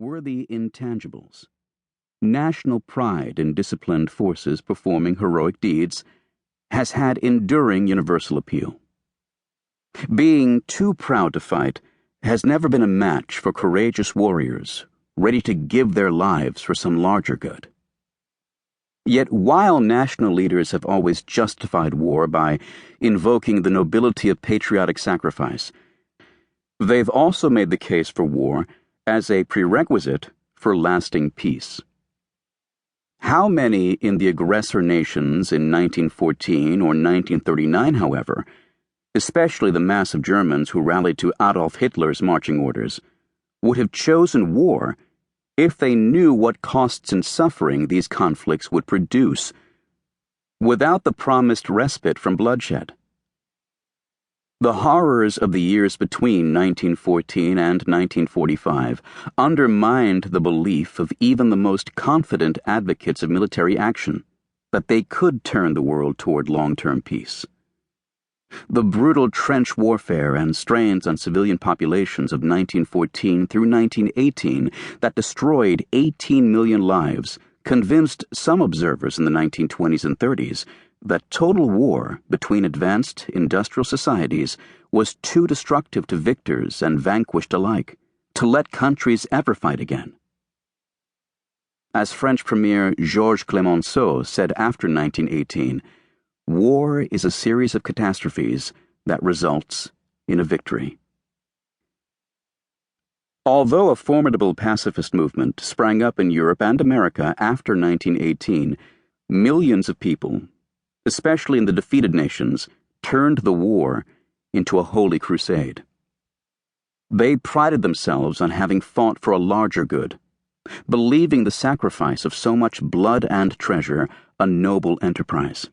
were the intangibles. National pride in disciplined forces performing heroic deeds has had enduring universal appeal. Being too proud to fight has never been a match for courageous warriors ready to give their lives for some larger good. Yet while national leaders have always justified war by invoking the nobility of patriotic sacrifice, they've also made the case for war as a prerequisite for lasting peace. How many in the aggressor nations in 1914 or 1939, however, especially the mass of Germans who rallied to Adolf Hitler's marching orders, would have chosen war if they knew what costs and suffering these conflicts would produce, without the promised respite from bloodshed? The horrors of the years between 1914 and 1945 undermined the belief of even the most confident advocates of military action that they could turn the world toward long-term peace. The brutal trench warfare and strains on civilian populations of 1914 through 1918 that destroyed 18 million lives convinced some observers in the 1920s and 30s that total war between advanced industrial societies was too destructive to victors and vanquished alike to let countries ever fight again. As French Premier Georges Clemenceau said after 1918, war is a series of catastrophes that results in a victory. Although a formidable pacifist movement sprang up in Europe and America after 1918, millions of people, especially in the defeated nations, turned the war into a holy crusade. They prided themselves on having fought for a larger good, believing the sacrifice of so much blood and treasure a noble enterprise.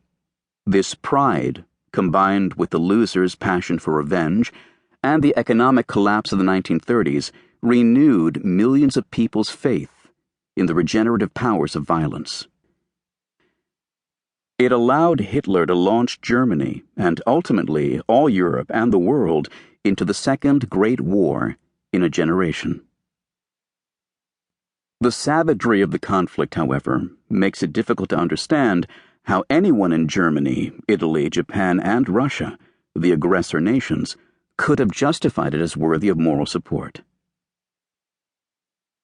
This pride, combined with the losers' passion for revenge and the economic collapse of the 1930s, renewed millions of people's faith in the regenerative powers of violence. It allowed Hitler to launch Germany and ultimately all Europe and the world into the Second Great War in a generation. The savagery of the conflict, however, makes it difficult to understand how anyone in Germany, Italy, Japan, and Russia, the aggressor nations, could have justified it as worthy of moral support.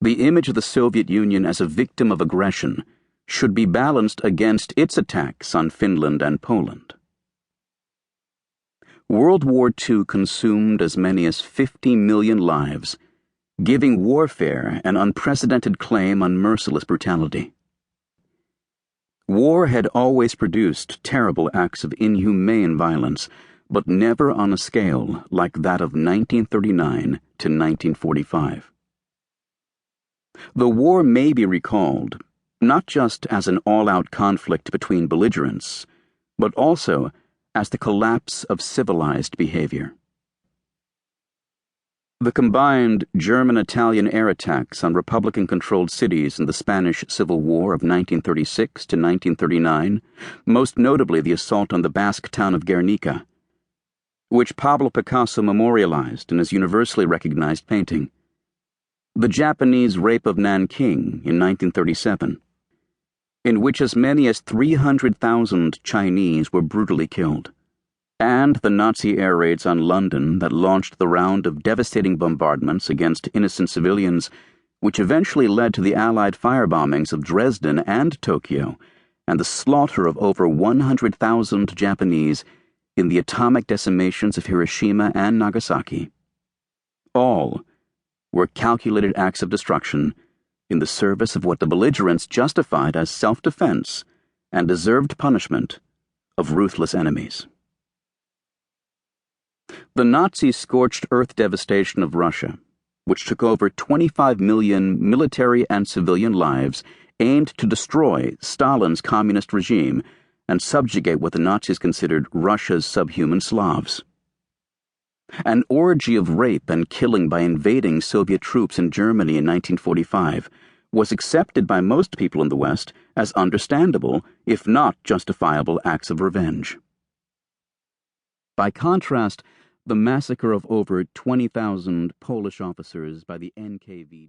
The image of the Soviet Union as a victim of aggression should be balanced against its attacks on Finland and Poland. World War II consumed as many as 50 million lives, giving warfare an unprecedented claim on merciless brutality. War had always produced terrible acts of inhumane violence, but never on a scale like that of 1939 to 1945. The war may be recalled not just as an all-out conflict between belligerents, but also as the collapse of civilized behavior. The combined German-Italian air attacks on Republican-controlled cities in the Spanish Civil War of 1936 to 1939, most notably the assault on the Basque town of Guernica, which Pablo Picasso memorialized in his universally recognized painting, the Japanese rape of Nanking in 1937, in which as many as 300,000 Chinese were brutally killed, and the Nazi air raids on London that launched the round of devastating bombardments against innocent civilians, which eventually led to the Allied firebombings of Dresden and Tokyo, and the slaughter of over 100,000 Japanese in the atomic decimations of Hiroshima and Nagasaki. All were calculated acts of destruction in the service of what the belligerents justified as self-defense and deserved punishment of ruthless enemies. The Nazi scorched earth devastation of Russia, which took over 25 million military and civilian lives, aimed to destroy Stalin's communist regime and subjugate what the Nazis considered Russia's subhuman Slavs. An orgy of rape and killing by invading Soviet troops in Germany in 1945 was accepted by most people in the West as understandable, if not justifiable, acts of revenge. By contrast, the massacre of over 20,000 Polish officers by the NKVD